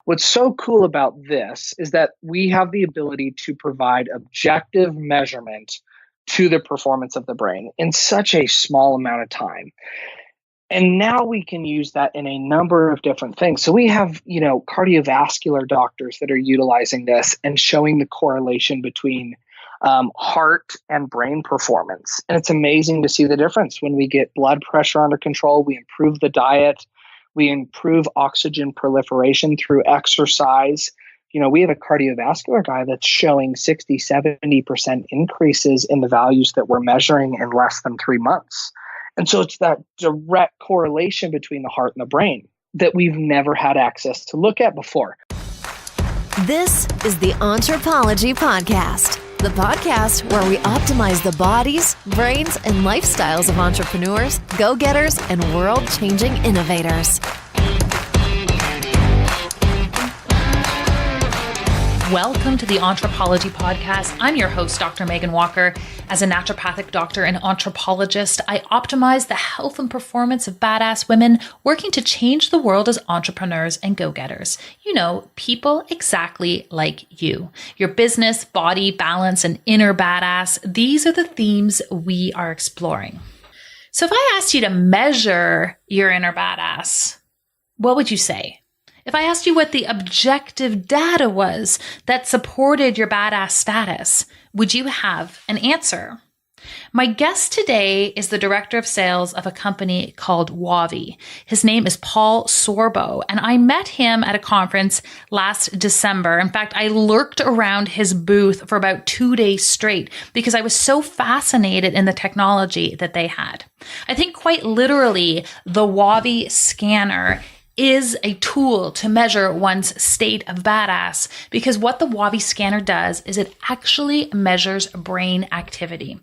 What's so cool about this is that we have the ability to provide objective measurement to the performance of the brain in such a small amount of time. And now we can use that in a number of different things. So we have, cardiovascular doctors that are utilizing this and showing the correlation between heart and brain performance. And it's amazing to see the difference when we get blood pressure under control, we improve the diet, we improve oxygen proliferation through exercise. We have a cardiovascular guy that's showing 60, 70% increases in the values that we're measuring in less than 3 months. And so it's that direct correlation between the heart and the brain that we've never had access to look at before. This is the Anthropology Podcast, the podcast where we optimize the bodies, brains, and lifestyles of entrepreneurs, go-getters, and world-changing innovators. Welcome to the Anthropology Podcast. I'm your host, Dr. Megan Walker. As a naturopathic doctor and anthropologist, I optimize the health and performance of badass women working to change the world as entrepreneurs and go-getters. People exactly like you. Your business, body, balance, and inner badass. These are the themes we are exploring. So if I asked you to measure your inner badass, what would you say? If I asked you what the objective data was that supported your badass status, would you have an answer? My guest today is the director of sales of a company called WAVi. His name is Paul Sorbo, and I met him at a conference last December. In fact, I lurked around his booth for about 2 days straight because I was so fascinated in the technology that they had. I think quite literally, the WAVi scanner is a tool to measure one's state of badass, because what the WAVi scanner does is it actually measures brain activity.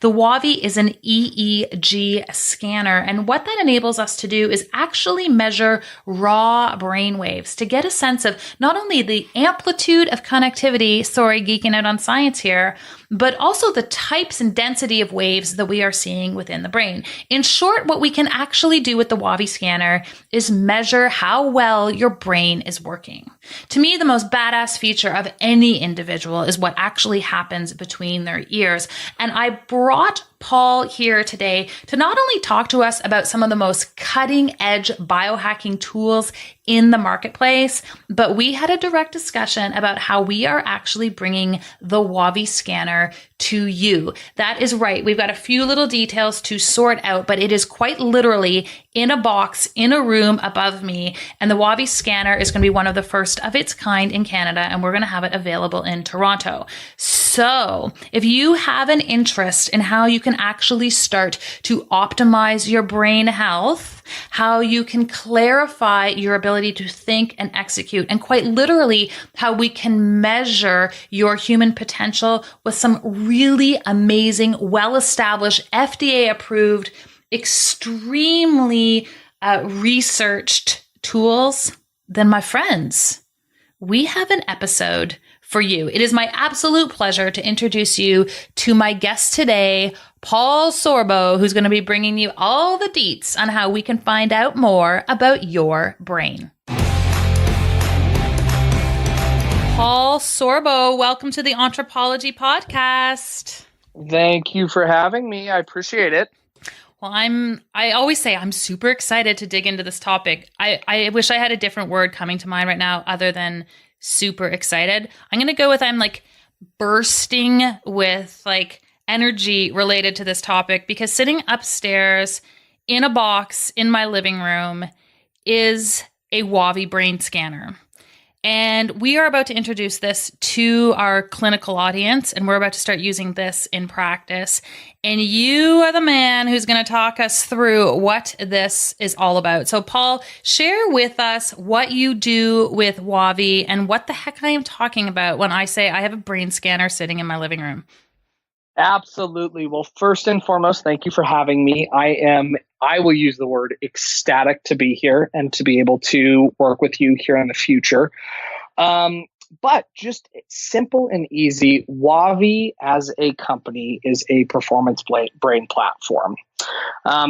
The WAVi is an EEG scanner, and what that enables us to do is actually measure raw brain waves to get a sense of not only the amplitude of connectivity, sorry, geeking out on science here, but also the types and density of waves that we are seeing within the brain. In short, what we can actually do with the WAVi scanner is measure how well your brain is working. To me, the most badass feature of any individual is what actually happens between their ears. And I brought Paul here today to not only talk to us about some of the most cutting edge biohacking tools in the marketplace, but we had a direct discussion about how we are actually bringing the WAVi scanner to you. That is right. We've got a few little details to sort out, but it is quite literally in a box in a room above me. And the WAVi scanner is going to be one of the first of its kind in Canada, and we're going to have it available in Toronto. So if you have an interest in how you can actually start to optimize your brain health, how you can clarify your ability to think and execute, and quite literally how we can measure your human potential with some really amazing, well-established, FDA-approved, extremely researched tools, then my friends, we have an episode for you. It is my absolute pleasure to introduce you to my guest today, Paul Sorbo, who's going to be bringing you all the deets on how we can find out more about your brain. Paul Sorbo, welcome to the Anthropology Podcast. Thank you for having me. I appreciate it. Well, I always say I'm super excited to dig into this topic. I wish I had a different word coming to mind right now other than super excited. I'm going to go with I'm like bursting with like energy related to this topic, because sitting upstairs in a box in my living room is a WAVi brain scanner. And we are about to introduce this to our clinical audience, and we're about to start using this in practice. And you are the man who's going to talk us through what this is all about. So Paul, share with us what you do with WAVi and what the heck I am talking about when I say I have a brain scanner sitting in my living room. Absolutely. Well, first and foremost, thank you for having me. I will use the word ecstatic to be here and to be able to work with you here in the future. But just simple and easy, WAVi as a company is a performance brain platform.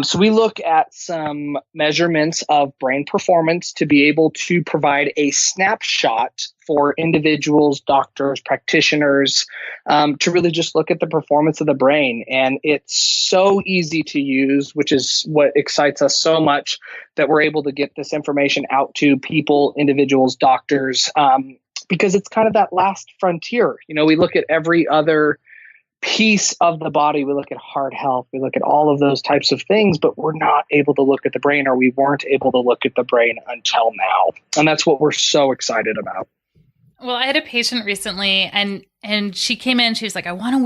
So we look at some measurements of brain performance to be able to provide a snapshot for individuals, doctors, practitioners, to really just look at the performance of the brain. And it's so easy to use, which is what excites us so much, that we're able to get this information out to people, individuals, doctors, because it's kind of that last frontier. We look at every other piece of the body. We look at heart health. We look at all of those types of things, but we're not able to look at the brain, or we weren't able to look at the brain until now. And that's what we're so excited about. Well, I had a patient recently and she came in, she was like, I want to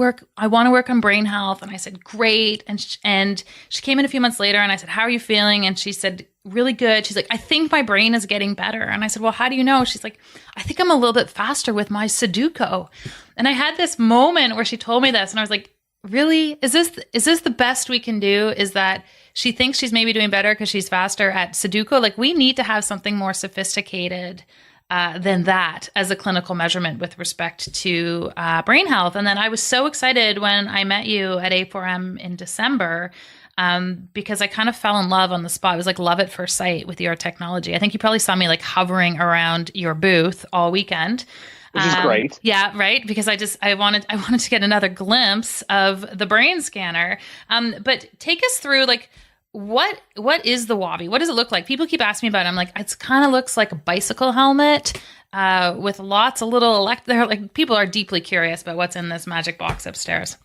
work on brain health. And I said, great. And she came in a few months later and I said, how are you feeling? And she said, really good. She's like, I think my brain is getting better. And I said, well, how do you know? She's like, I think I'm a little bit faster with my Sudoku. And I had this moment where she told me this and I was like, really? Is this the best we can do? Is that she thinks she's maybe doing better because she's faster at Sudoku? Like, we need to have something more sophisticated than that as a clinical measurement with respect to brain health. And then I was so excited when I met you at A4M in December, because I kind of fell in love on the spot. It was like love at first sight with your technology. I think you probably saw me like hovering around your booth all weekend. Which is great. Yeah, right. Because I wanted to get another glimpse of the brain scanner. But take us through, like, what is the WAVi? What does it look like? People keep asking me about it. I'm like, it kind of looks like a bicycle helmet with lots of little people are deeply curious about what's in this magic box upstairs.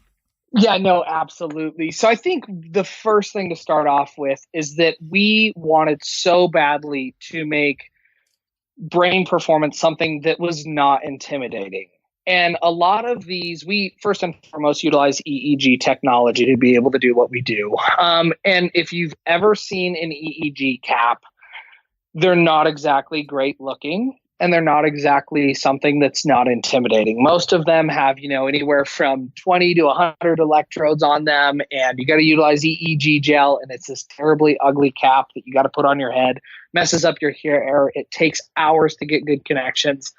Yeah, no, absolutely. So I think the first thing to start off with is that we wanted so badly to make brain performance something that was not intimidating. And a lot of these, we first and foremost utilize EEG technology to be able to do what we do. And if you've ever seen an EEG cap, they're not exactly great looking, and they're not exactly something that's not intimidating. Most of them have, anywhere from 20 to 100 electrodes on them, and you got to utilize EEG gel, and it's this terribly ugly cap that you got to put on your head, messes up your hair. It takes hours to get good connections.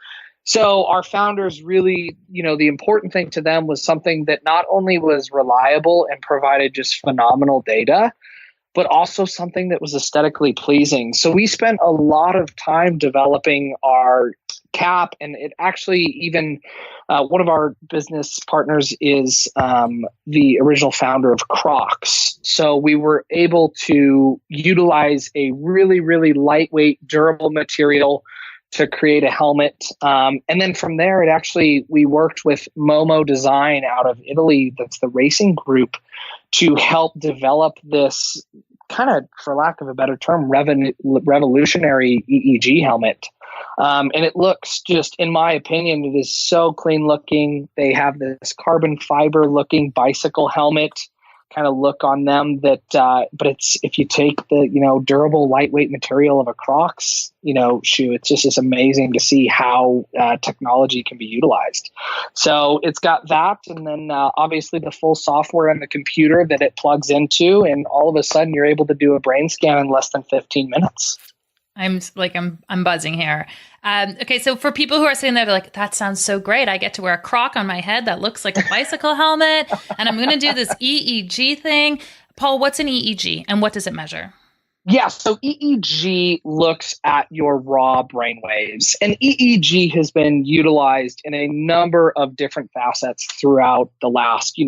So our founders really, the important thing to them was something that not only was reliable and provided just phenomenal data, but also something that was aesthetically pleasing. So we spent a lot of time developing our cap, and it actually even one of our business partners is the original founder of Crocs. So we were able to utilize a really, really lightweight, durable material to create a helmet. And then from there, we worked with Momo Design out of Italy, that's the racing group, to help develop this kind of, for lack of a better term, revolutionary EEG helmet. And it looks just, in my opinion, it is so clean looking. They have this carbon fiber looking bicycle helmet kind of look on them that, but it's, if you take the, durable, lightweight material of a Crocs, shoe, it's just amazing to see how technology can be utilized. So it's got that. And then obviously the full software and the computer that it plugs into, and all of a sudden you're able to do a brain scan in less than 15 minutes. I'm buzzing here. Okay, so for people who are sitting there, they're like, that sounds so great. I get to wear a Croc on my head that looks like a bicycle helmet, and I'm going to do this EEG thing. Paul, what's an EEG, and what does it measure? Yeah, so EEG looks at your raw brain waves, and EEG has been utilized in a number of different facets throughout the last,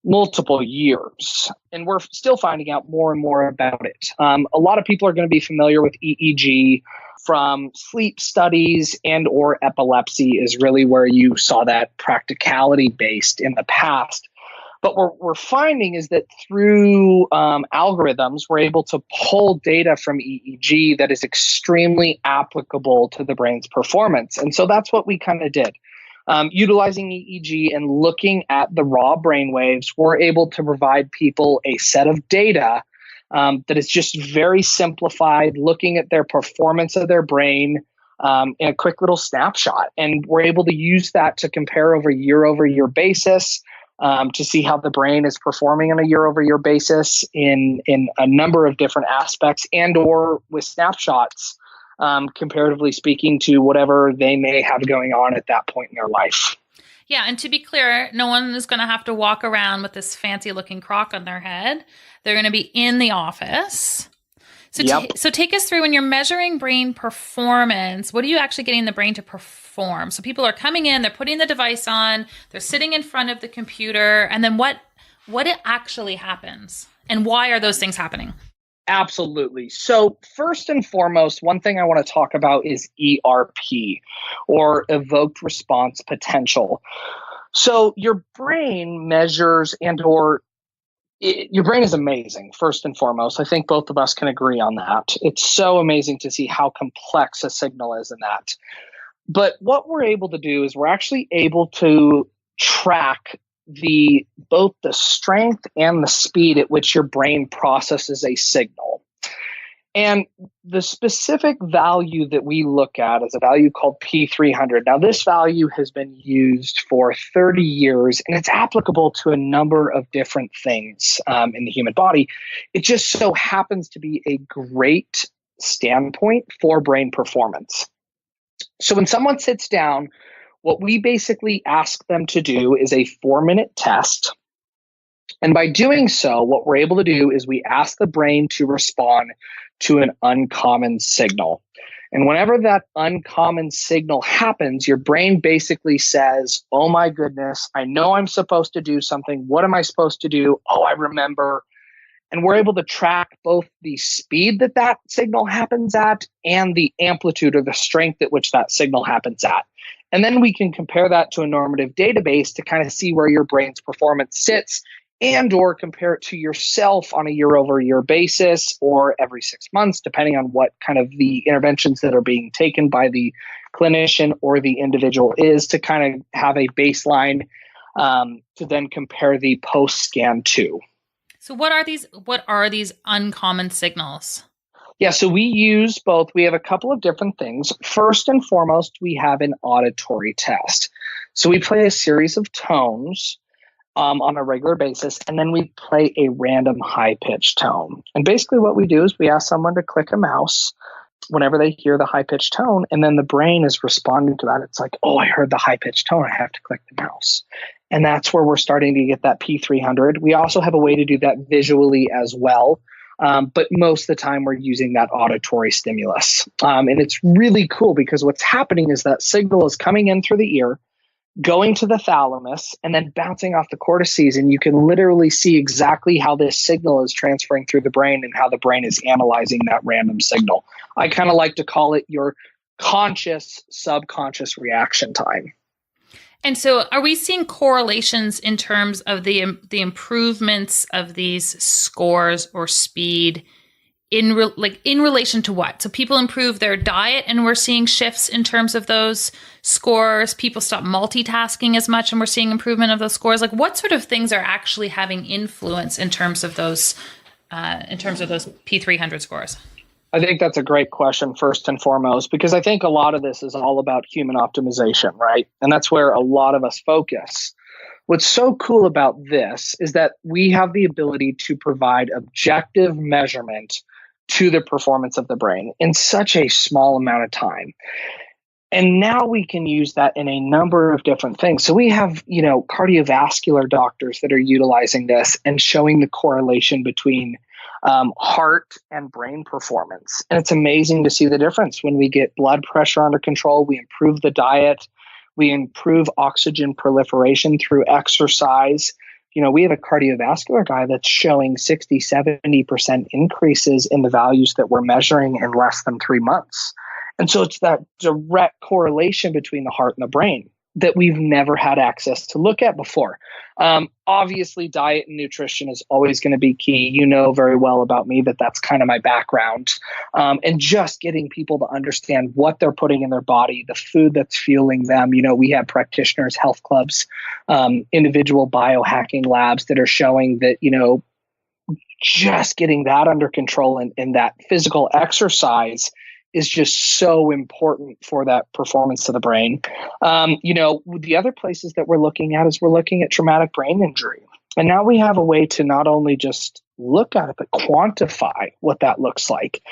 multiple years, and we're still finding out more and more about it. A lot of people are going to be familiar with EEG from sleep studies and or epilepsy is really where you saw that practicality based in the past. But what we're finding is that through algorithms, we're able to pull data from EEG that is extremely applicable to the brain's performance. And so that's what we kind of did. Utilizing EEG and looking at the raw brain waves, we're able to provide people a set of data that is just very simplified, looking at their performance of their brain in a quick little snapshot. And we're able to use that to compare over year basis to see how the brain is performing on a year-over-year basis in a number of different aspects, and or with snapshots comparatively speaking to whatever they may have going on at that point in their life. Yeah, and to be clear, no one is going to have to walk around with this fancy looking crock on their head. They're going to be in the office. So, so take us through when you're measuring brain performance, what are you actually getting the brain to perform? So people are coming in, they're putting the device on, they're sitting in front of the computer, and then what actually happens? And why are those things happening? Absolutely. So first and foremost, one thing I want to talk about is ERP, or evoked response potential. So your brain measures your brain is amazing, first and foremost. I think both of us can agree on that. It's so amazing to see how complex a signal is in that. But what we're able to do is we're actually able to track both the strength and the speed at which your brain processes a signal. And the specific value that we look at is a value called P300. Now, this value has been used for 30 years, and it's applicable to a number of different things in the human body. It just so happens to be a great standpoint for brain performance. So when someone sits down, what we basically ask them to do is a 4-minute test. And by doing so, what we're able to do is we ask the brain to respond to an uncommon signal. And whenever that uncommon signal happens, your brain basically says, oh my goodness, I know I'm supposed to do something. What am I supposed to do? Oh, I remember. And we're able to track both the speed that signal happens at and the amplitude or the strength at which that signal happens at. And then we can compare that to a normative database to kind of see where your brain's performance sits, and or compare it to yourself on a year-over-year basis or every 6 months, depending on what kind of the interventions that are being taken by the clinician or the individual is, to kind of have a baseline to then compare the post-scan to. So what are these uncommon signals? Yeah, so we use both. We have a couple of different things. First and foremost, we have an auditory test. So we play a series of tones on a regular basis, and then we play a random high-pitched tone. And basically what we do is we ask someone to click a mouse whenever they hear the high-pitched tone, and then the brain is responding to that. It's like, oh, I heard the high-pitched tone, I have to click the mouse. And that's where we're starting to get that P300. We also have a way to do that visually as well. But most of the time we're using that auditory stimulus. And it's really cool because what's happening is that signal is coming in through the ear, going to the thalamus, and then bouncing off the cortices. And you can literally see exactly how this signal is transferring through the brain and how the brain is analyzing that random signal. I kind of like to call it your conscious subconscious reaction time. And so are we seeing correlations in terms of the improvements of these scores or speed in relation to what? So people improve their diet and we're seeing shifts in terms of those scores. People stop multitasking as much and we're seeing improvement of those scores. Like what sort of things are actually having influence in terms of those P300 scores? I think that's a great question, first and foremost, because I think a lot of this is all about human optimization, right? And that's where a lot of us focus. What's so cool about this is that we have the ability to provide objective measurement to the performance of the brain in such a small amount of time. And now we can use that in a number of different things. So we have, cardiovascular doctors that are utilizing this and showing the correlation between heart and brain performance. And it's amazing to see the difference when we get blood pressure under control, we improve the diet, we improve oxygen proliferation through exercise. We have a cardiovascular guy that's showing 60, 70% increases in the values that we're measuring in less than 3 months. And so it's that direct correlation between the heart and the brain that we've never had access to look at before. Obviously, diet and nutrition is always going to be key. You know very well about me that that's kind of my background. And just getting people to understand what they're putting in their body, the food that's fueling them. We have practitioners, health clubs, individual biohacking labs that are showing that, just getting that under control and that physical exercise is just so important for that performance of the brain. The other places that we're looking at is we're looking at traumatic brain injury. And now we have a way to not only just look at it, but quantify what that looks like.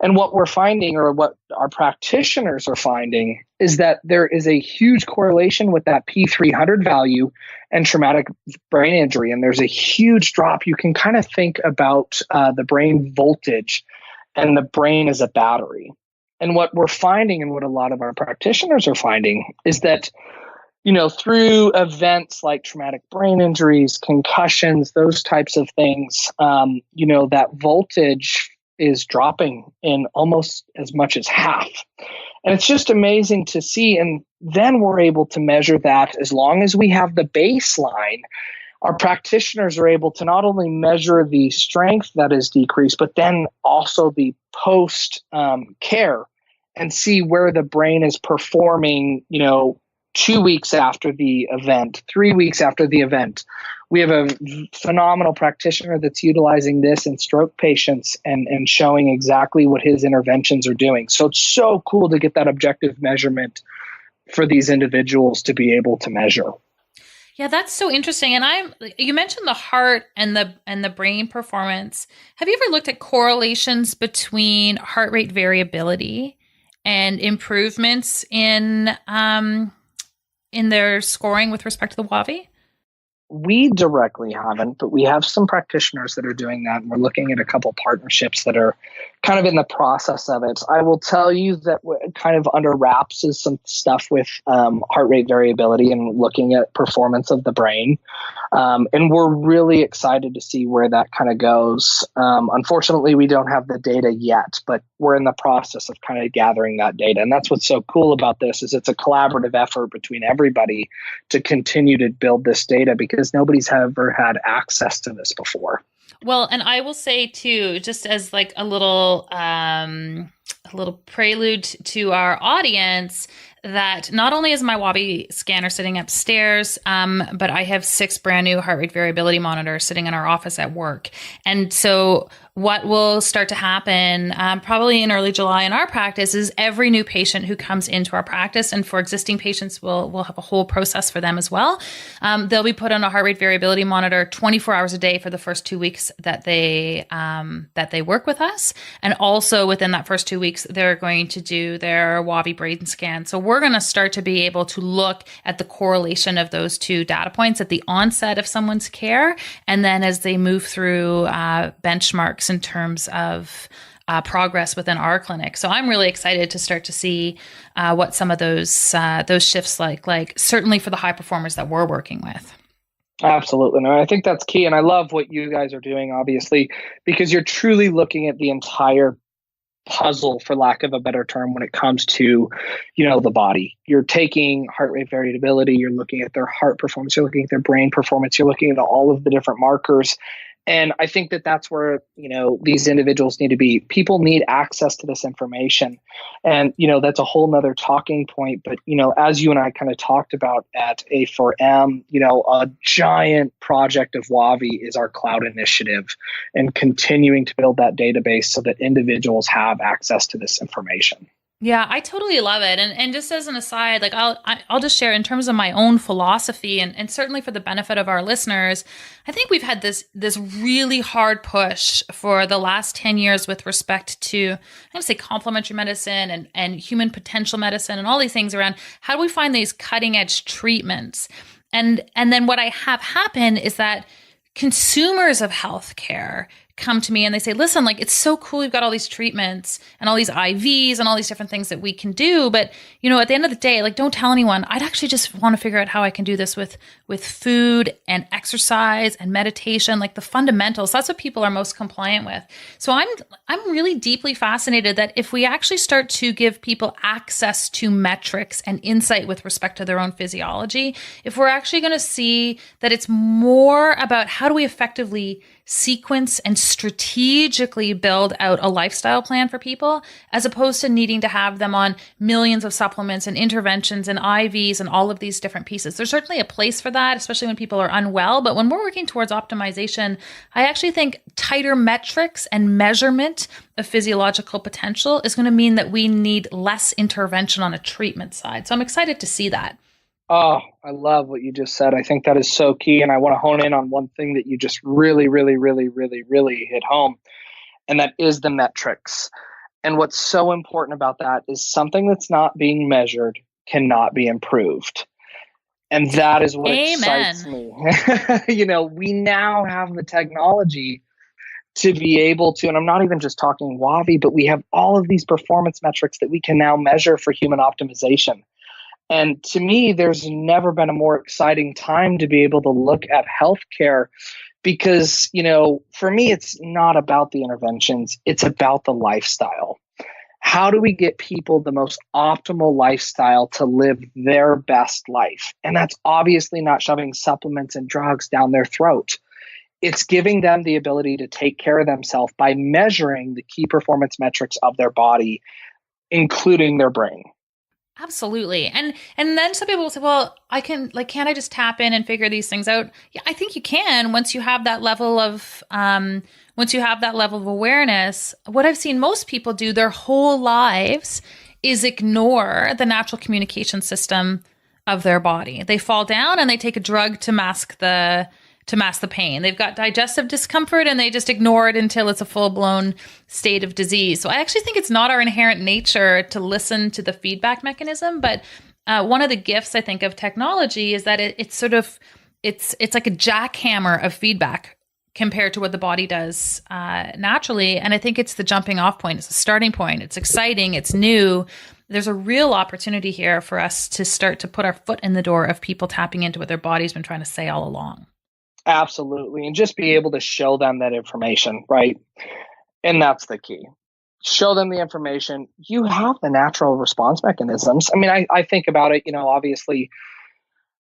And what we're finding, or what our practitioners are finding, is that there is a huge correlation with that P300 value and traumatic brain injury. And there's a huge drop. You can kind of think about the brain voltage and the brain as a battery. And what we're finding, and what a lot of our practitioners are finding, is that through events like traumatic brain injuries, concussions, those types of things, that voltage is dropping in almost as much as half. And it's just amazing to see. And then we're able to measure that. As long as we have the baseline, our practitioners are able to not only measure the strength that is decreased, but then also the post care, and see where the brain is performing, 2 weeks after the event, 3 weeks after the event. We have a phenomenal practitioner that's utilizing this in stroke patients and showing exactly what his interventions are doing. So it's so cool to get that objective measurement for these individuals to be able to measure. Yeah, that's so interesting. And you mentioned the heart and the brain performance. Have you ever looked at correlations between heart rate variability and improvements in their scoring with respect to the WAVi? We directly haven't, but we have some practitioners that are doing that, and we're looking at a couple partnerships that are kind of in the process of it. I will tell you that kind of under wraps is some stuff with heart rate variability and looking at performance of the brain. And we're really excited to see where that kind of goes. Unfortunately, we don't have the data yet, but we're in the process of kind of gathering that data. And that's what's so cool about this, is it's a collaborative effort between everybody to continue to build this data, because nobody's ever had access to this before. Well, and I will say too, just as like a little prelude to our audience, that not only is my WAVi scanner sitting upstairs, but I have 6 brand new heart rate variability monitors sitting in our office at work. And so what will start to happen probably in early July in our practice is every new patient who comes into our practice, and for existing patients, we'll have a whole process for them as well. They'll be put on a heart rate variability monitor 24 hours a day for the first 2 weeks that they work with us. And also within that first 2 weeks, they're going to do their WAVi brain scan. So we're going to start to be able to look at the correlation of those two data points at the onset of someone's care, and then as they move through benchmarks in terms of progress within our clinic. So I'm really excited to start to see what some of those shifts like certainly for the high performers that we're working with. Absolutely. No, I think that's key. And I love what you guys are doing, obviously, because you're truly looking at the entire puzzle, for lack of a better term, when it comes to, the body. You're taking heart rate variability, you're looking at their heart performance, you're looking at their brain performance, you're looking at all of the different markers. And I think that that's where, these individuals need to be. People need access to this information. And, that's a whole nother talking point. But, as you and I kind of talked about at A4M, a giant project of WAVi is our cloud initiative, and continuing to build that database so that individuals have access to this information. Yeah, I totally love it. And just as an aside, like I'll just share in terms of my own philosophy, and certainly for the benefit of our listeners, I think we've had this really hard push for the last 10 years with respect to, I'm going to say, complementary medicine and human potential medicine and all these things around how do we find these cutting edge treatments. And then what I have happen is that consumers of healthcare come to me and they say, listen, like, it's so cool. You've got all these treatments and all these IVs and all these different things that we can do. But, at the end of the day, like, don't tell anyone. I'd actually just want to figure out how I can do this with food and exercise and meditation, like the fundamentals. That's what people are most compliant with. So I'm really deeply fascinated that if we actually start to give people access to metrics and insight with respect to their own physiology, if we're actually going to see that it's more about how do we effectively sequence and strategically build out a lifestyle plan for people, as opposed to needing to have them on millions of supplements and interventions and IVs and all of these different pieces. There's certainly a place for that, especially when people are unwell. But when we're working towards optimization, I actually think tighter metrics and measurement of physiological potential is going to mean that we need less intervention on a treatment side. So I'm excited to see that. Oh, I love what you just said. I think that is so key. And I want to hone in on one thing that you just really, really, really, really, really hit home, and that is the metrics. And what's so important about that is something that's not being measured cannot be improved. And that is what excites Amen. me. We now have the technology to be able to, and I'm not even just talking WAVi, but we have all of these performance metrics that we can now measure for human optimization. And to me, there's never been a more exciting time to be able to look at healthcare because, for me, it's not about the interventions, it's about the lifestyle. How do we get people the most optimal lifestyle to live their best life? And that's obviously not shoving supplements and drugs down their throat. It's giving them the ability to take care of themselves by measuring the key performance metrics of their body, including their brain. Absolutely. And then some people will say, well, can't I just tap in and figure these things out? Yeah, I think you can once you have that level of awareness. What I've seen most people do their whole lives is ignore the natural communication system of their body. They fall down and they take a drug to mask the pain. They've got digestive discomfort and they just ignore it until it's a full-blown state of disease. So I actually think it's not our inherent nature to listen to the feedback mechanism. But one of the gifts, I think, of technology is that it's like a jackhammer of feedback compared to what the body does naturally. And I think it's the jumping off point. It's a starting point. It's exciting. It's new. There's a real opportunity here for us to start to put our foot in the door of people tapping into what their body's been trying to say all along. Absolutely. And just be able to show them that information, right? And that's the key. Show them the information. You have the natural response mechanisms. I mean, I think about it, obviously,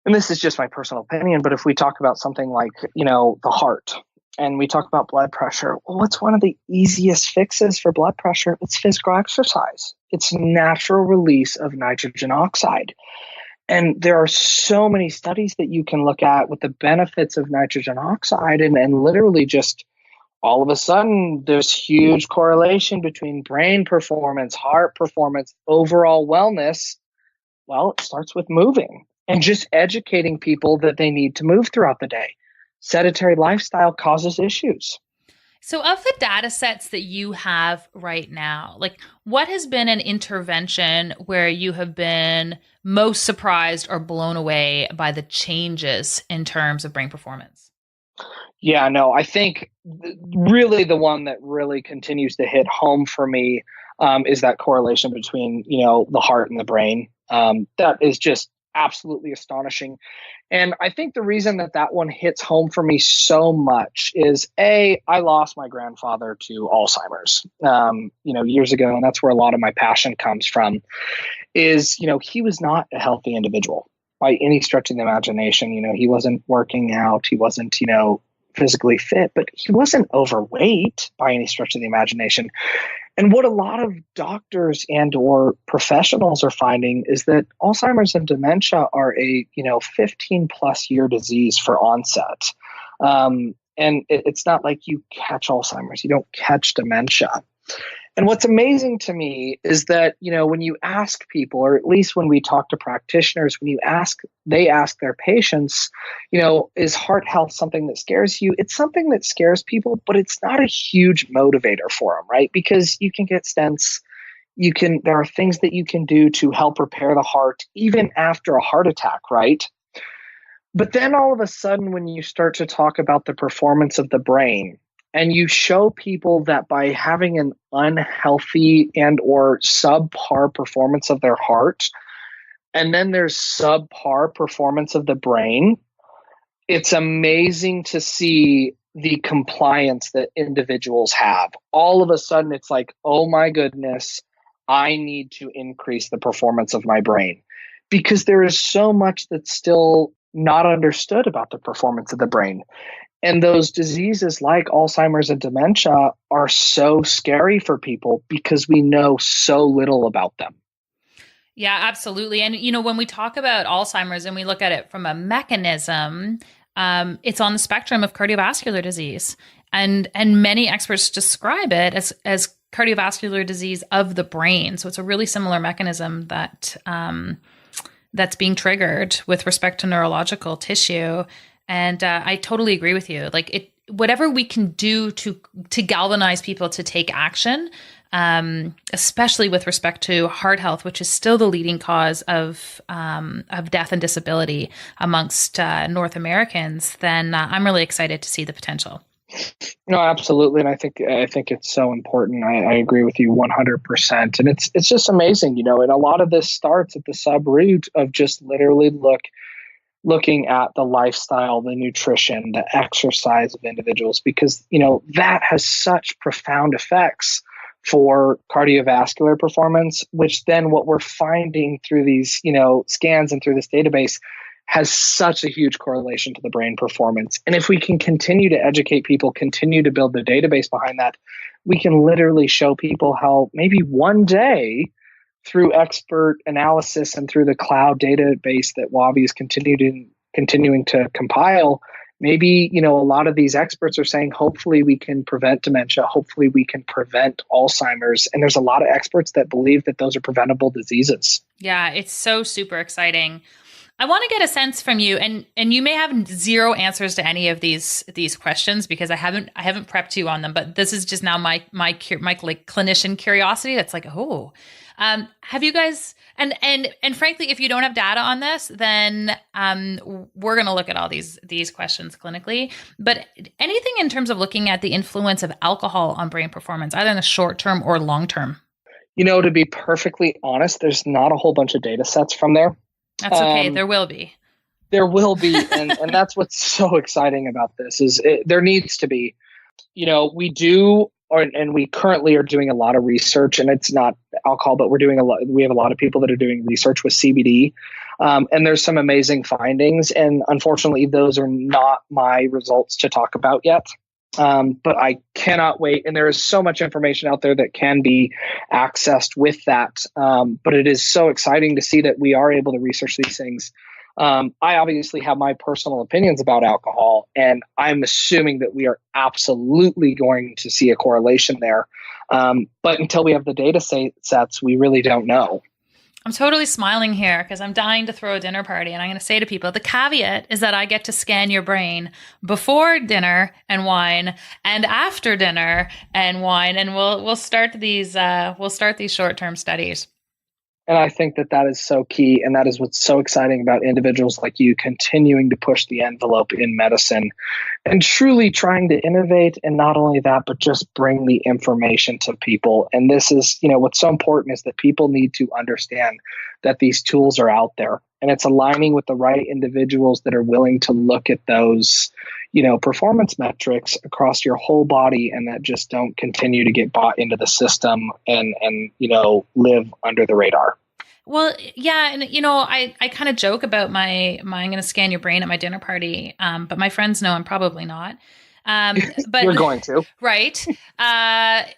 and this is just my personal opinion, but if we talk about something like, the heart, and we talk about blood pressure, well, what's one of the easiest fixes for blood pressure? It's physical exercise. It's natural release of nitrogen oxide. And there are so many studies that you can look at with the benefits of nitrogen oxide and literally just all of a sudden there's huge correlation between brain performance, heart performance, overall wellness. Well, it starts with moving and just educating people that they need to move throughout the day. Sedentary lifestyle causes issues. So of the data sets that you have right now, what has been an intervention where you have been most surprised or blown away by the changes in terms of brain performance? Yeah, no, I think really the one that really continues to hit home for me is that correlation between, the heart and the brain. That is just absolutely astonishing. And I think the reason that one hits home for me so much is I lost my grandfather to Alzheimer's, years ago. And that's where a lot of my passion comes from is, he was not a healthy individual by any stretch of the imagination. He wasn't working out. He wasn't, physically fit, but he wasn't overweight by any stretch of the imagination. And what a lot of doctors and or professionals are finding is that Alzheimer's and dementia are a 15 plus year disease for onset. And it's not like you catch Alzheimer's, you don't catch dementia. And what's amazing to me is that, when you ask people, or at least when we talk to practitioners, they ask their patients, is heart health something that scares you? It's something that scares people, but it's not a huge motivator for them, right? Because you can get stents, there are things that you can do to help repair the heart, even after a heart attack, right? But then all of a sudden, when you start to talk about the performance of the brain, and you show people that by having an unhealthy and or subpar performance of their heart, and then there's subpar performance of the brain, it's amazing to see the compliance that individuals have. All of a sudden, it's like, oh my goodness, I need to increase the performance of my brain. Because there is so much that's still not understood about the performance of the brain. And those diseases like Alzheimer's and dementia are so scary for people because we know so little about them. Yeah, absolutely. And, when we talk about Alzheimer's and we look at it from a mechanism, it's on the spectrum of cardiovascular disease. And many experts describe it as cardiovascular disease of the brain. So it's a really similar mechanism that that's being triggered with respect to neurological tissue. And I totally agree with you. Like whatever we can do to galvanize people to take action, especially with respect to heart health, which is still the leading cause of death and disability amongst North Americans, then I'm really excited to see the potential. No, absolutely, and I think it's so important. I agree with you 100%, and it's just amazing, and a lot of this starts at the sub-root of just literally looking at the lifestyle, the nutrition, the exercise of individuals, because that has such profound effects for cardiovascular performance, which then what we're finding through these scans and through this database has such a huge correlation to the brain performance. And if we can continue to educate people, continue to build the database behind that, we can literally show people how maybe one day through expert analysis and through the cloud database that WAVi is continuing to compile, maybe, a lot of these experts are saying, hopefully we can prevent dementia. Hopefully we can prevent Alzheimer's. And there's a lot of experts that believe that those are preventable diseases. Yeah, it's so super exciting. I want to get a sense from you, and you may have zero answers to any of these questions because I haven't prepped you on them. But this is just now my like clinician curiosity. That's like, have you guys and frankly, if you don't have data on this, then we're going to look at all these questions clinically. But anything in terms of looking at the influence of alcohol on brain performance, either in the short term or long term? To be perfectly honest, there's not a whole bunch of data sets from there. That's okay. There will be. There will be. And that's what's so exciting about this is there needs to be. We do, and we currently are doing a lot of research, and it's not alcohol, but we have a lot of people that are doing research with CBD. And there's some amazing findings. And unfortunately, those are not my results to talk about yet. But I cannot wait. And there is so much information out there that can be accessed with that. But it is so exciting to see that we are able to research these things. I obviously have my personal opinions about alcohol, and I'm assuming that we are absolutely going to see a correlation there. But until we have the data sets, we really don't know. I'm totally smiling here because I'm dying to throw a dinner party, and I'm going to say to people, the caveat is that I get to scan your brain before dinner and wine and after dinner and wine, and we'll start these short-term studies. And I think that is so key, and that is what's so exciting about individuals like you continuing to push the envelope in medicine and truly trying to innovate. And not only that, but just bring the information to people. And this is, what's so important is that people need to understand that these tools are out there, and it's aligning with the right individuals that are willing to look at those, performance metrics across your whole body, and that just don't continue to get bought into the system and live under the radar. Well, yeah. And, I kind of joke about my I'm going to scan your brain at my dinner party. But my friends know I'm probably not. But you're going to. Right.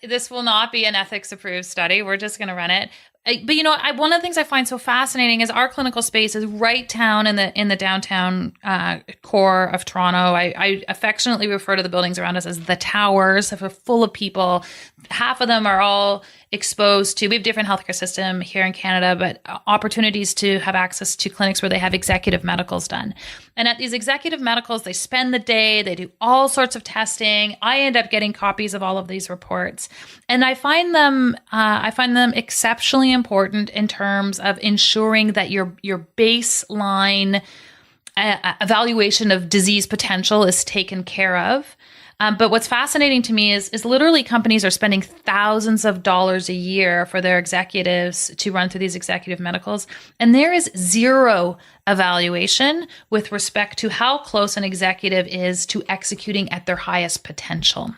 This will not be an ethics approved study. We're just going to run it. But one of the things I find so fascinating is our clinical space is right down in the downtown core of Toronto. I affectionately refer to the buildings around us as the towers. They're full of people. Half of them are all exposed to. We have a different healthcare system here in Canada, but opportunities to have access to clinics where they have executive medicals done. And at these executive medicals, they spend the day. They do all sorts of testing. I end up getting copies of all of these reports, and I find them exceptionally important in terms of ensuring that your baseline evaluation of disease potential is taken care of. But what's fascinating to me is literally companies are spending thousands of dollars a year for their executives to run through these executive medicals. And there is zero evaluation with respect to how close an executive is to executing at their highest potential.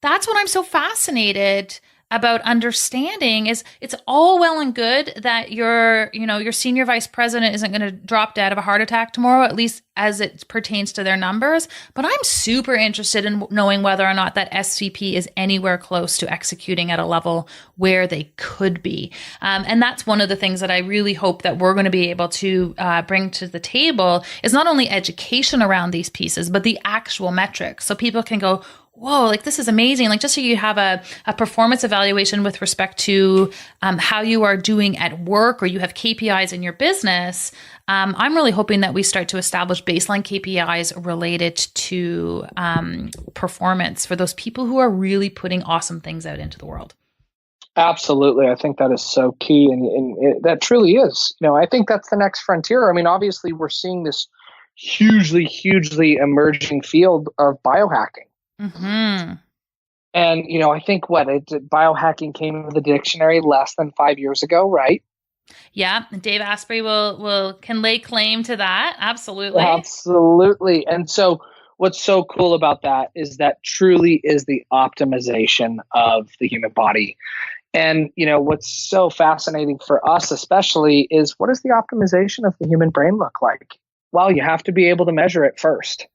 That's what I'm so fascinated about understanding is it's all well and good that your senior vice president isn't going to drop dead of a heart attack tomorrow, at least as it pertains to their numbers. But I'm super interested in knowing whether or not that SVP is anywhere close to executing at a level where they could be. And that's one of the things that I really hope that we're going to be able to bring to the table is not only education around these pieces, but the actual metrics. So people can go, whoa, like this is amazing. Like just so you have a performance evaluation with respect to how you are doing at work, or you have KPIs in your business. I'm really hoping that we start to establish baseline KPIs related to performance for those people who are really putting awesome things out into the world. Absolutely. I think that is so key. And that truly is. I think that's the next frontier. I mean, obviously, we're seeing this hugely emerging field of biohacking. Mm-hmm. And, I think biohacking came into the dictionary less than 5 years ago, right? Yeah. Dave Asprey can lay claim to that. Absolutely. Absolutely. And so what's so cool about that is that truly is the optimization of the human body. And, what's so fascinating for us especially is, what does the optimization of the human brain look like? Well, you have to be able to measure it first.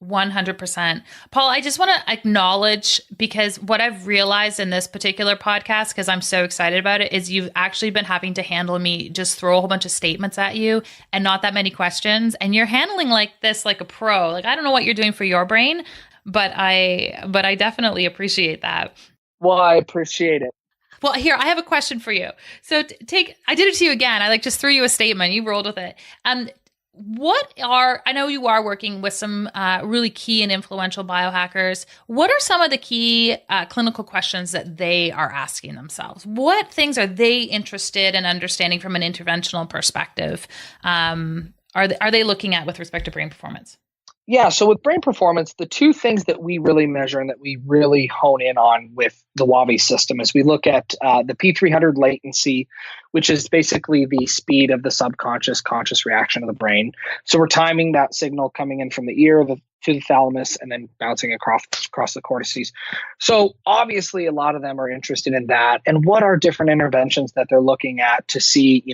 100%. Paul, I just want to acknowledge, because what I've realized in this particular podcast, because I'm so excited about it, is you've actually been having to handle me just throw a whole bunch of statements at you and not that many questions. And you're handling this like a pro. Like, I don't know what you're doing for your brain, but I definitely appreciate that. Well, I appreciate it. Well, here, I have a question for you. So I did it to you again. I just threw you a statement. You rolled with it. I know you are working with some really key and influential biohackers. What are some of the key clinical questions that they are asking themselves? What things are they interested in understanding from an interventional perspective? Are they looking at with respect to brain performance? Yeah, so with brain performance, the two things that we really measure and that we really hone in on with the WAVi system is we look at the P300 latency, which is basically the speed of the subconscious conscious reaction of the brain. So we're timing that signal coming in from the ear to the thalamus and then bouncing across the cortices. So obviously a lot of them are interested in that. And what are different interventions that they're looking at to see,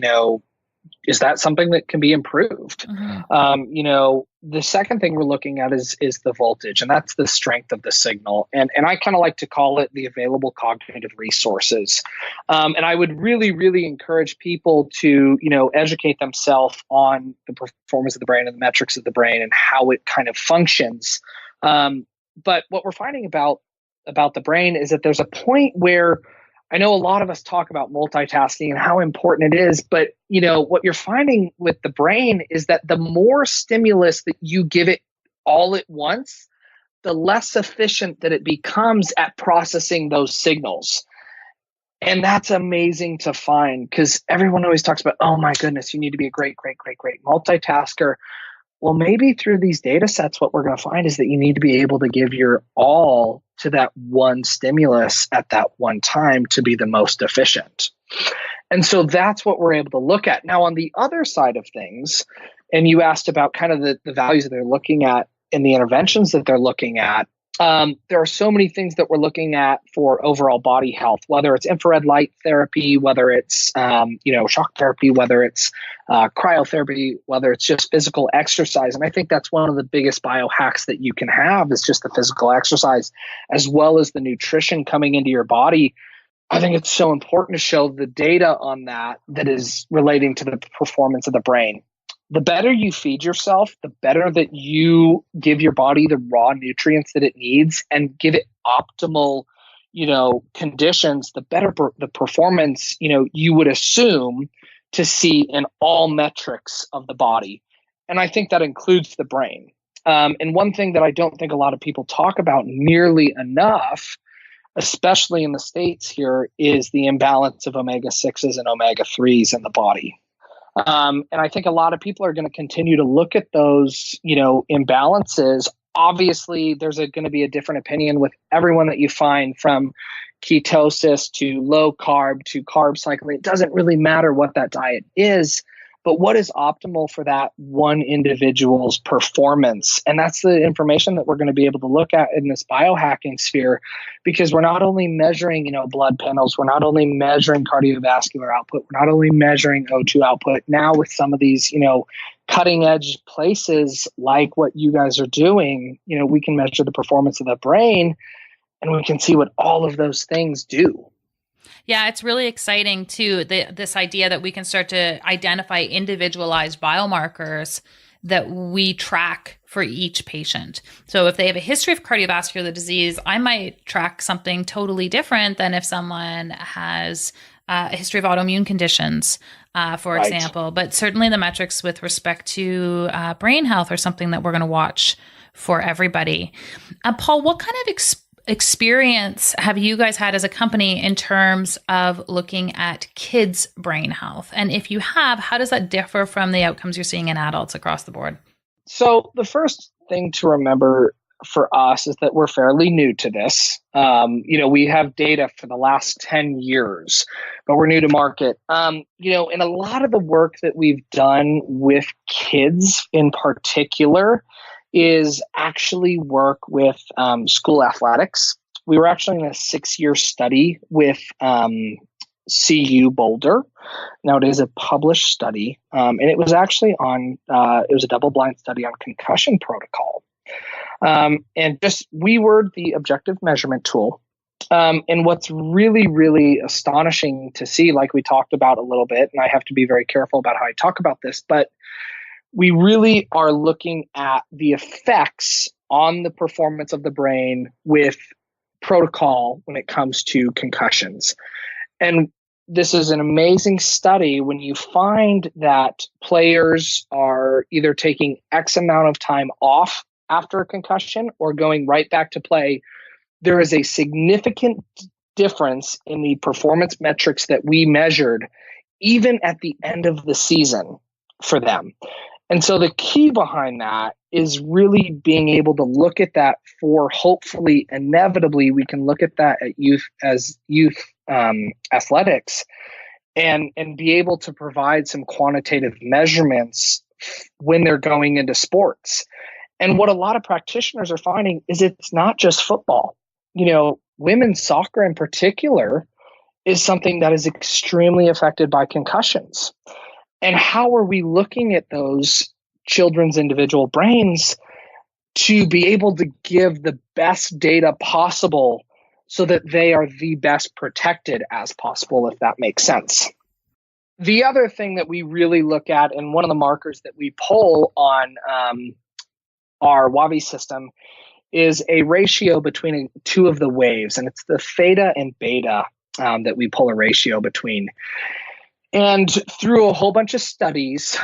is that something that can be improved? Mm-hmm. The second thing we're looking at is the voltage, and that's the strength of the signal. And I kind of like to call it the available cognitive resources. And I would really, really encourage people to, educate themselves on the performance of the brain and the metrics of the brain and how it kind of functions. But what we're finding about the brain is that there's a point where I know a lot of us talk about multitasking and how important it is, but what you're finding with the brain is that the more stimulus that you give it all at once, the less efficient that it becomes at processing those signals. And that's amazing to find, because everyone always talks about, oh my goodness, you need to be a great multitasker. Well, maybe through these data sets, what we're going to find is that you need to be able to give your all to that one stimulus at that one time to be the most efficient. And so that's what we're able to look at. Now, on the other side of things, and you asked about kind of the values that they're looking at and the interventions that they're looking at, there are so many things that we're looking at for overall body health, whether it's infrared light therapy, whether it's shock therapy, whether it's cryotherapy, whether it's just physical exercise. And I think that's one of the biggest biohacks that you can have is just the physical exercise, as well as the nutrition coming into your body. I think it's so important to show the data on that is relating to the performance of the brain. The better you feed yourself, the better that you give your body the raw nutrients that it needs and give it optimal, conditions, the better the performance, you would assume to see in all metrics of the body. And I think that includes the brain. And one thing that I don't think a lot of people talk about nearly enough, especially in the States here, is the imbalance of omega-6s and omega-3s in the body. And I think a lot of people are going to continue to look at those, imbalances. Obviously, there's going to be a different opinion with everyone that you find, from ketosis to low carb to carb cycling. It doesn't really matter what that diet is, but what is optimal for that one individual's performance. And that's the information that we're going to be able to look at in this biohacking sphere, because we're not only measuring, blood panels, we're not only measuring cardiovascular output, we're not only measuring O2 output. Now with some of these, cutting edge places like what you guys are doing, we can measure the performance of the brain and we can see what all of those things do. Yeah, it's really exciting too, this idea that we can start to identify individualized biomarkers that we track for each patient. So if they have a history of cardiovascular disease, I might track something totally different than if someone has a history of autoimmune conditions, for example. But certainly the metrics with respect to brain health are something that we're going to watch for everybody. Paul, what kind of experience have you guys had as a company in terms of looking at kids' brain health? And if you have, how does that differ from the outcomes you're seeing in adults across the board? So the first thing to remember for us is that we're fairly new to this. We have data for the last 10 years, but we're new to market. And a lot of the work that we've done with kids in particular is actually work with school athletics. We were actually in a 6-year study with CU Boulder. Now, it is a published study, and it was actually it was a double-blind study on concussion protocol. And we were the objective measurement tool. And what's really, really astonishing to see, like we talked about a little bit, and I have to be very careful about how I talk about this, but we really are looking at the effects on the performance of the brain with protocol when it comes to concussions. And this is an amazing study when you find that players are either taking X amount of time off after a concussion or going right back to play. There is a significant difference in the performance metrics that we measured, even at the end of the season for them. And so the key behind that is really being able to look at that for hopefully, inevitably, we can look at that at youth athletics and be able to provide some quantitative measurements when they're going into sports. And what a lot of practitioners are finding is it's not just football. Women's soccer in particular is something that is extremely affected by concussions. And how are we looking at those children's individual brains to be able to give the best data possible so that they are the best protected as possible, if that makes sense? The other thing that we really look at, and one of the markers that we pull on our WAVi system, is a ratio between two of the waves, and it's the theta and beta that we pull a ratio between. And through a whole bunch of studies,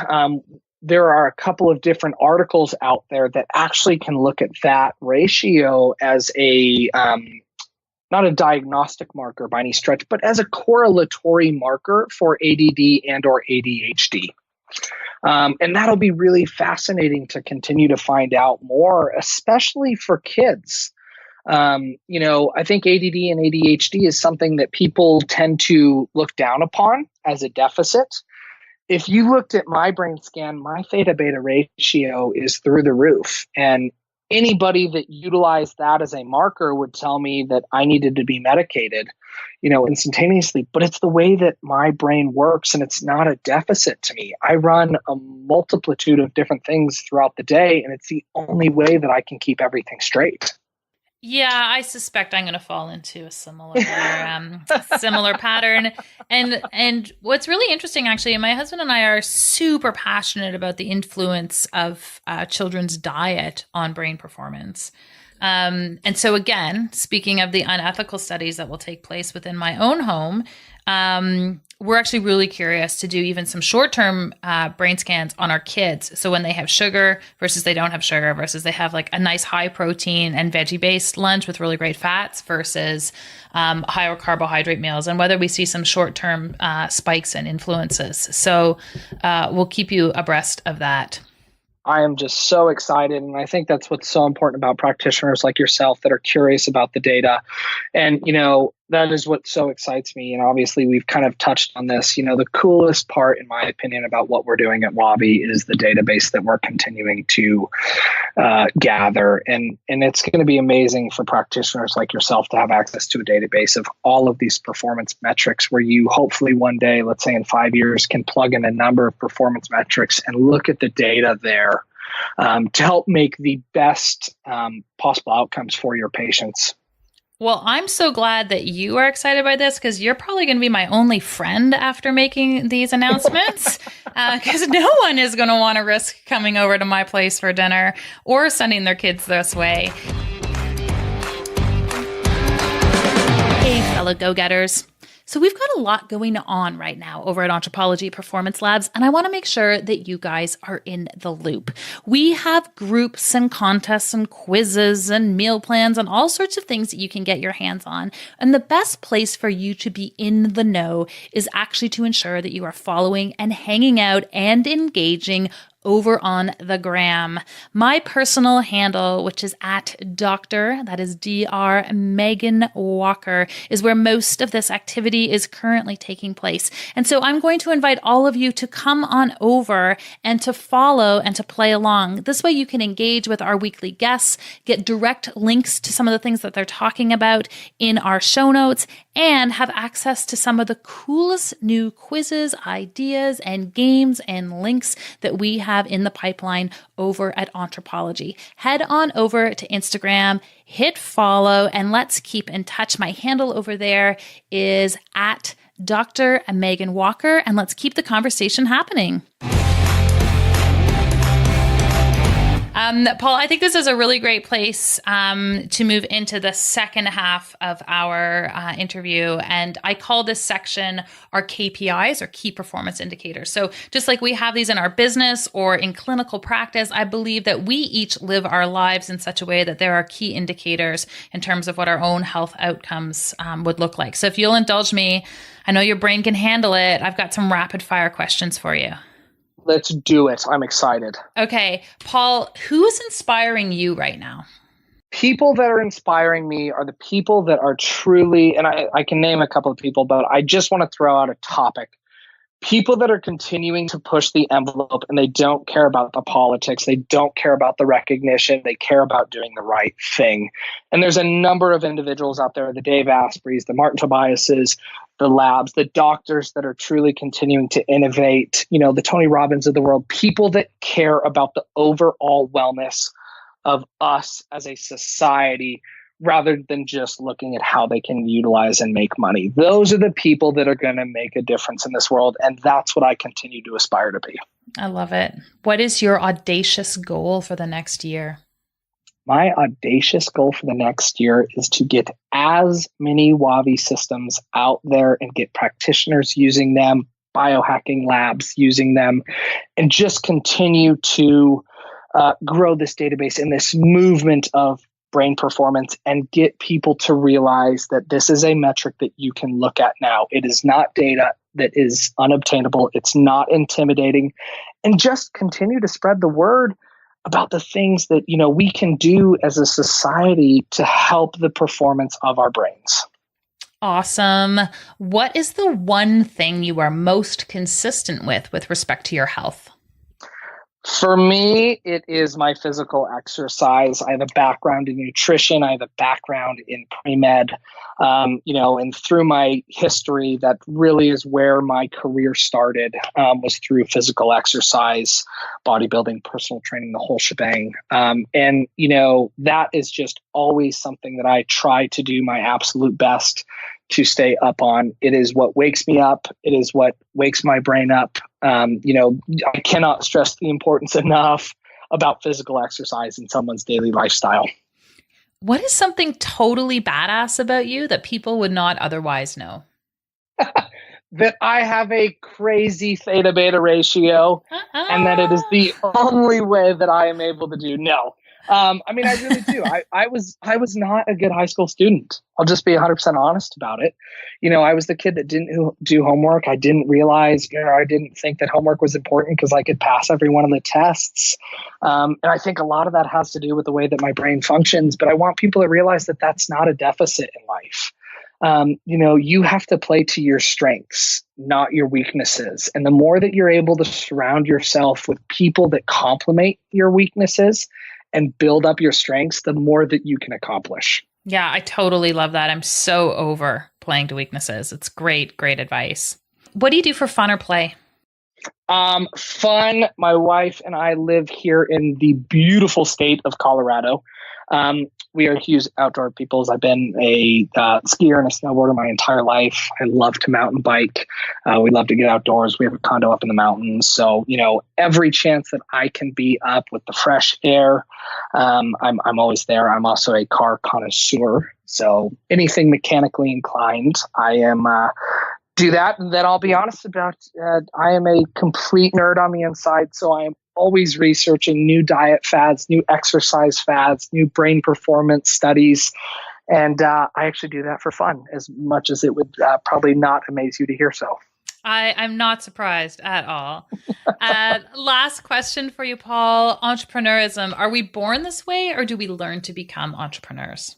there are a couple of different articles out there that actually can look at that ratio as a, not a diagnostic marker by any stretch, but as a correlatory marker for ADD and or ADHD. And that'll be really fascinating to continue to find out more, especially for kids. I think ADD and ADHD is something that people tend to look down upon as a deficit. If you looked at my brain scan, my theta beta ratio is through the roof. And anybody that utilized that as a marker would tell me that I needed to be medicated, instantaneously. But it's the way that my brain works, and it's not a deficit to me. I run a multitude of different things throughout the day, and it's the only way that I can keep everything straight. Yeah, I suspect I'm going to fall into a similar pattern. And what's really interesting, actually, my husband and I are super passionate about the influence of children's diet on brain performance. And so again, speaking of the unethical studies that will take place within my own home, we're actually really curious to do even some short-term brain scans on our kids. So when they have sugar versus they don't have sugar versus they have like a nice high protein and veggie-based lunch with really great fats versus higher carbohydrate meals, and whether we see some short-term spikes and influences. So we'll keep you abreast of that. I am just so excited. And I think that's what's so important about practitioners like yourself that are curious about the data. And, that is what so excites me. And obviously we've kind of touched on this. The coolest part, in my opinion, about what we're doing at WAVi is the database that we're continuing to gather. And it's going to be amazing for practitioners like yourself to have access to a database of all of these performance metrics, where you hopefully one day, let's say in 5 years, can plug in a number of performance metrics and look at the data there to help make the best possible outcomes for your patients. Well, I'm so glad that you are excited by this because you're probably going to be my only friend after making these announcements because no one is going to want to risk coming over to my place for dinner or sending their kids this way. Hey, fellow go-getters. So we've got a lot going on right now over at Anthropology Performance Labs, and I want to make sure that you guys are in the loop. We have groups and contests and quizzes and meal plans and all sorts of things that you can get your hands on. And the best place for you to be in the know is actually to ensure that you are following and hanging out and engaging over on the gram. My personal handle, which is at Dr. that is Dr. Megan Walker, is where most of this activity is currently taking place. And so I'm going to invite all of you to come on over and to follow and to play along. This way you can engage with our weekly guests, get direct links to some of the things that they're talking about in our show notes, and have access to some of the coolest new quizzes, ideas, and games and links that we have in the pipeline over at Anthropology. Head on over to Instagram, hit follow, and let's keep in touch. My handle over there is at Dr. Megan Walker, and let's keep the conversation happening. Paul, I think this is a really great place to move into the second half of our interview. And I call this section our KPIs, or key performance indicators. So just like we have these in our business or in clinical practice, I believe that we each live our lives in such a way that there are key indicators in terms of what our own health outcomes would look like. So if you'll indulge me, I know your brain can handle it. I've got some rapid fire questions for you. Let's do it. I'm excited. Okay. Paul, who's inspiring you right now? People that are inspiring me are the people that are truly, and I can name a couple of people, but I just want to throw out a topic. People that are continuing to push the envelope and they don't care about the politics. They don't care about the recognition. They care about doing the right thing. And there's a number of individuals out there, the Dave Aspreys, the Martin Tobiases, the labs, the doctors that are truly continuing to innovate, the Tony Robbins of the world, people that care about the overall wellness of us as a society rather than just looking at how they can utilize and make money. Those are the people that are going to make a difference in this world. And that's what I continue to aspire to be. I love it. What is your audacious goal for the next year? My audacious goal for the next year is to get as many WAVi systems out there and get practitioners using them, biohacking labs using them, and just continue to grow this database and this movement of brain performance and get people to realize that this is a metric that you can look at now. It is not data that is unobtainable. It's not intimidating. And just continue to spread the word about the things that, we can do as a society to help the performance of our brains. Awesome. What is the one thing you are most consistent with respect to your health? For me, it is my physical exercise. I have a background in nutrition. I have a background in pre-med, and through my history, that really is where my career started, was through physical exercise, bodybuilding, personal training, the whole shebang. That is just always something that I try to do my absolute best to stay up on. It is what wakes me up. It is what wakes my brain up. I cannot stress the importance enough about physical exercise in someone's daily lifestyle. What is something totally badass about you that people would not otherwise know? That I have a crazy theta beta ratio and that it is the only way that I am able to do. No. I really do. I was not a good high school student. I'll just be 100% honest about it. I was the kid that didn't do homework. I didn't realize, I didn't think that homework was important because I could pass every one of the tests. And I think a lot of that has to do with the way that my brain functions. But I want people to realize that that's not a deficit in life. You have to play to your strengths, not your weaknesses. And the more that you're able to surround yourself with people that complement your weaknesses and build up your strengths, the more that you can accomplish. Yeah, I totally love that. I'm so over playing to weaknesses. It's great, great advice. What do you do for fun or play? Fun. My wife and I live here in the beautiful state of Colorado. We are huge outdoor peoples. I've been a skier and a snowboarder my entire life. I love to mountain bike. We love to get outdoors. We have a condo up in the mountains. So, every chance that I can be up with the fresh air, I'm always there. I'm also a car connoisseur. So anything mechanically inclined, I am do that. And then I'll be honest about, I am a complete nerd on the inside. So I am always researching new diet fads, new exercise fads, new brain performance studies. And I actually do that for fun, as much as it would probably not amaze you to hear so. I'm not surprised at all. Last question for you, Paul. Entrepreneurism. Are we born this way, or do we learn to become entrepreneurs?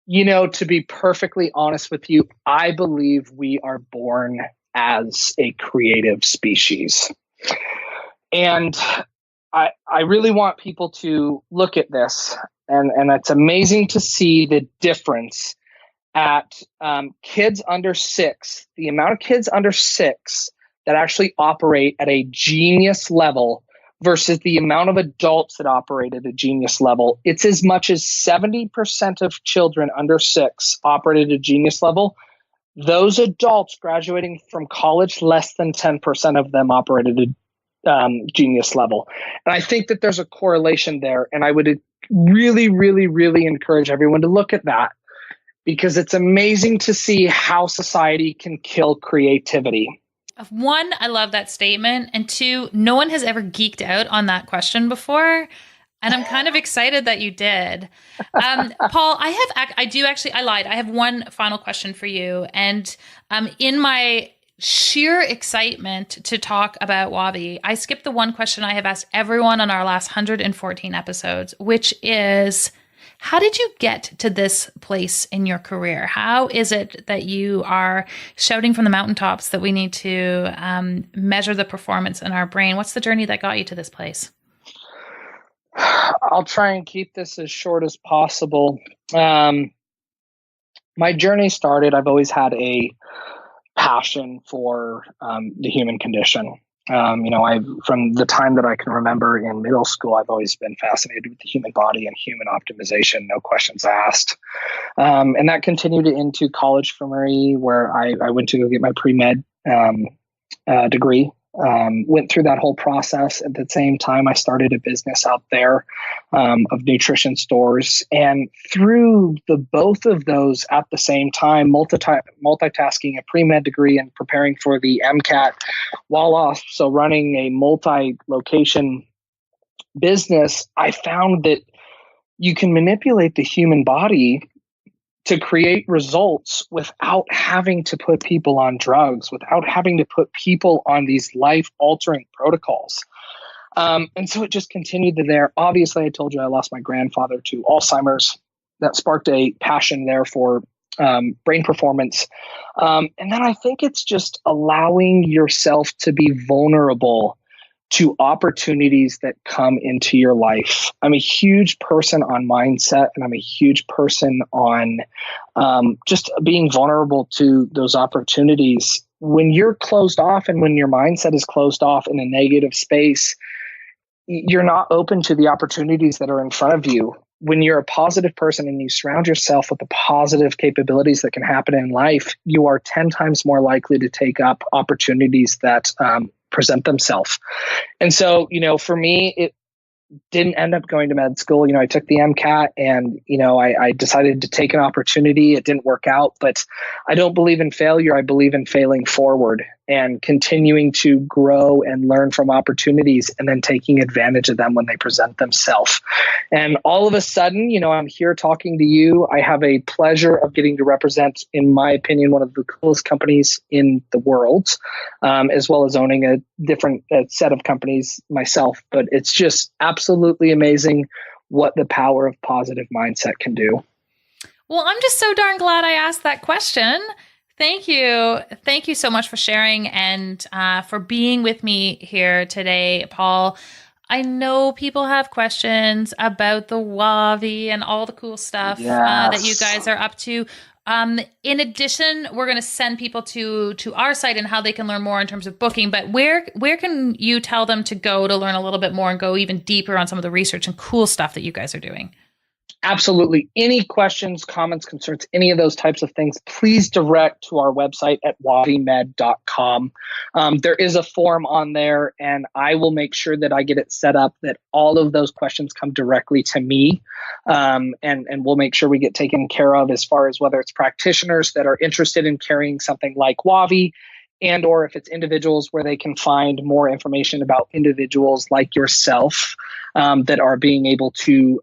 To be perfectly honest with you, I believe we are born as a creative species. And I really want people to look at this. And it's amazing to see the difference at kids under 6, the amount of kids under 6 that actually operate at a genius level versus the amount of adults that operate at a genius level. It's as much as 70% of children under 6 operate at a genius level. Those adults graduating from college, less than 10% of them operate at a genius level. And I think that there's a correlation there. And I would really, really, really encourage everyone to look at that, because it's amazing to see how society can kill creativity. 1, I love that statement. And 2, no one has ever geeked out on that question before. And I'm kind of excited that you did. Paul, I lied. I have one final question for you. And in my sheer excitement to talk about WAVi, I skipped the one question I have asked everyone on our last 114 episodes, which is, how did you get to this place in your career? How is it that you are shouting from the mountaintops that we need to measure the performance in our brain? What's the journey that got you to this place? I'll try and keep this as short as possible. My journey started, I've always had a passion for the human condition. From the time that I can remember in middle school, I've always been fascinated with the human body and human optimization, no questions asked. And that continued into college for me, where I went to go get my pre-med degree. Went through that whole process. At the same time, I started a business out there of nutrition stores. And through both of those at the same time, multitasking a pre-med degree and preparing for the MCAT, while also running a multi-location business, I found that you can manipulate the human body to create results without having to put people on drugs, without having to put people on these life-altering protocols. And so it just continued there. Obviously, I told you I lost my grandfather to Alzheimer's. That sparked a passion there for brain performance. And then I think it's just allowing yourself to be vulnerable to opportunities that come into your life. I'm a huge person on mindset, and I'm a huge person on just being vulnerable to those opportunities. When you're closed off and when your mindset is closed off in a negative space, you're not open to the opportunities that are in front of you. When you're a positive person and you surround yourself with the positive capabilities that can happen in life, you are 10 times more likely to take up opportunities that present themselves. And so, for me, it didn't end up going to med school. I took the MCAT and, I decided to take an opportunity. It didn't work out, but I don't believe in failure. I believe in failing forward and continuing to grow and learn from opportunities and then taking advantage of them when they present themselves. And all of a sudden, I'm here talking to you. I have a pleasure of getting to represent, in my opinion, one of the coolest companies in the world, as well as owning a different set of companies myself. But it's just absolutely amazing what the power of positive mindset can do. Well, I'm just so darn glad I asked that question. Thank you. Thank you so much for sharing and for being with me here today, Paul. I know people have questions about the WAVi and all the cool stuff that you guys are up to. In addition, we're going to send people to our site and how they can learn more in terms of booking. But where can you tell them to go to learn a little bit more and go even deeper on some of the research and cool stuff that you guys are doing? Absolutely. Any questions, comments, concerns, any of those types of things, please direct to our website at wavimed.com. There is a form on there, and I will make sure that I get it set up that all of those questions come directly to me. And we'll make sure we get taken care of as far as whether it's practitioners that are interested in carrying something like WAVi, and or if it's individuals where they can find more information about individuals like yourself that are being able to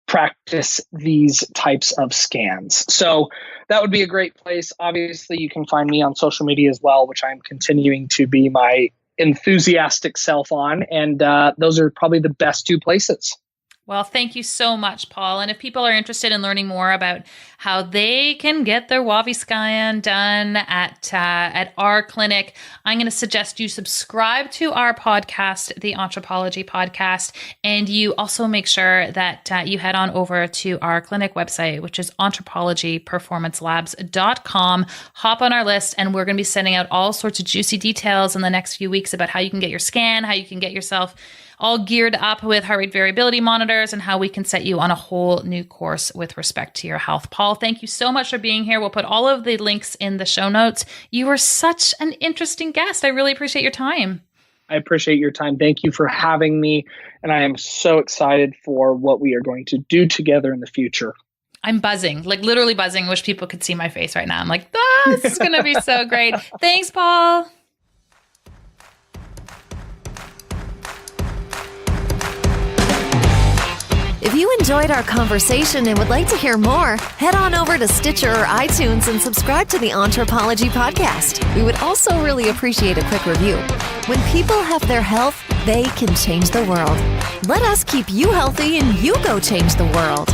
practice these types of scans. So that would be a great place. Obviously, you can find me on social media as well, which I'm continuing to be my enthusiastic self on. And those are probably the best two places. Well, thank you so much, Paul. And if people are interested in learning more about how they can get their WAVi scan done at our clinic, I'm going to suggest you subscribe to our podcast, the Anthropology Podcast, and you also make sure that you head on over to our clinic website, which is anthropologyperformancelabs.com. Hop on our list, and we're going to be sending out all sorts of juicy details in the next few weeks about how you can get your scan, how you can get yourself all geared up with heart rate variability monitors, and how we can set you on a whole new course with respect to your health. Paul, thank you so much for being here. We'll put all of the links in the show notes. You were such an interesting guest. I really appreciate your time. I appreciate your time. Thank you for having me. And I am so excited for what we are going to do together in the future. I'm buzzing, like literally buzzing. Wish people could see my face right now. I'm like, this is going to be so great. Thanks, Paul. If you enjoyed our conversation and would like to hear more, head on over to Stitcher or iTunes and subscribe to the Anthropology Podcast. We would also really appreciate a quick review. When people have their health, they can change the world. Let us keep you healthy and you go change the world.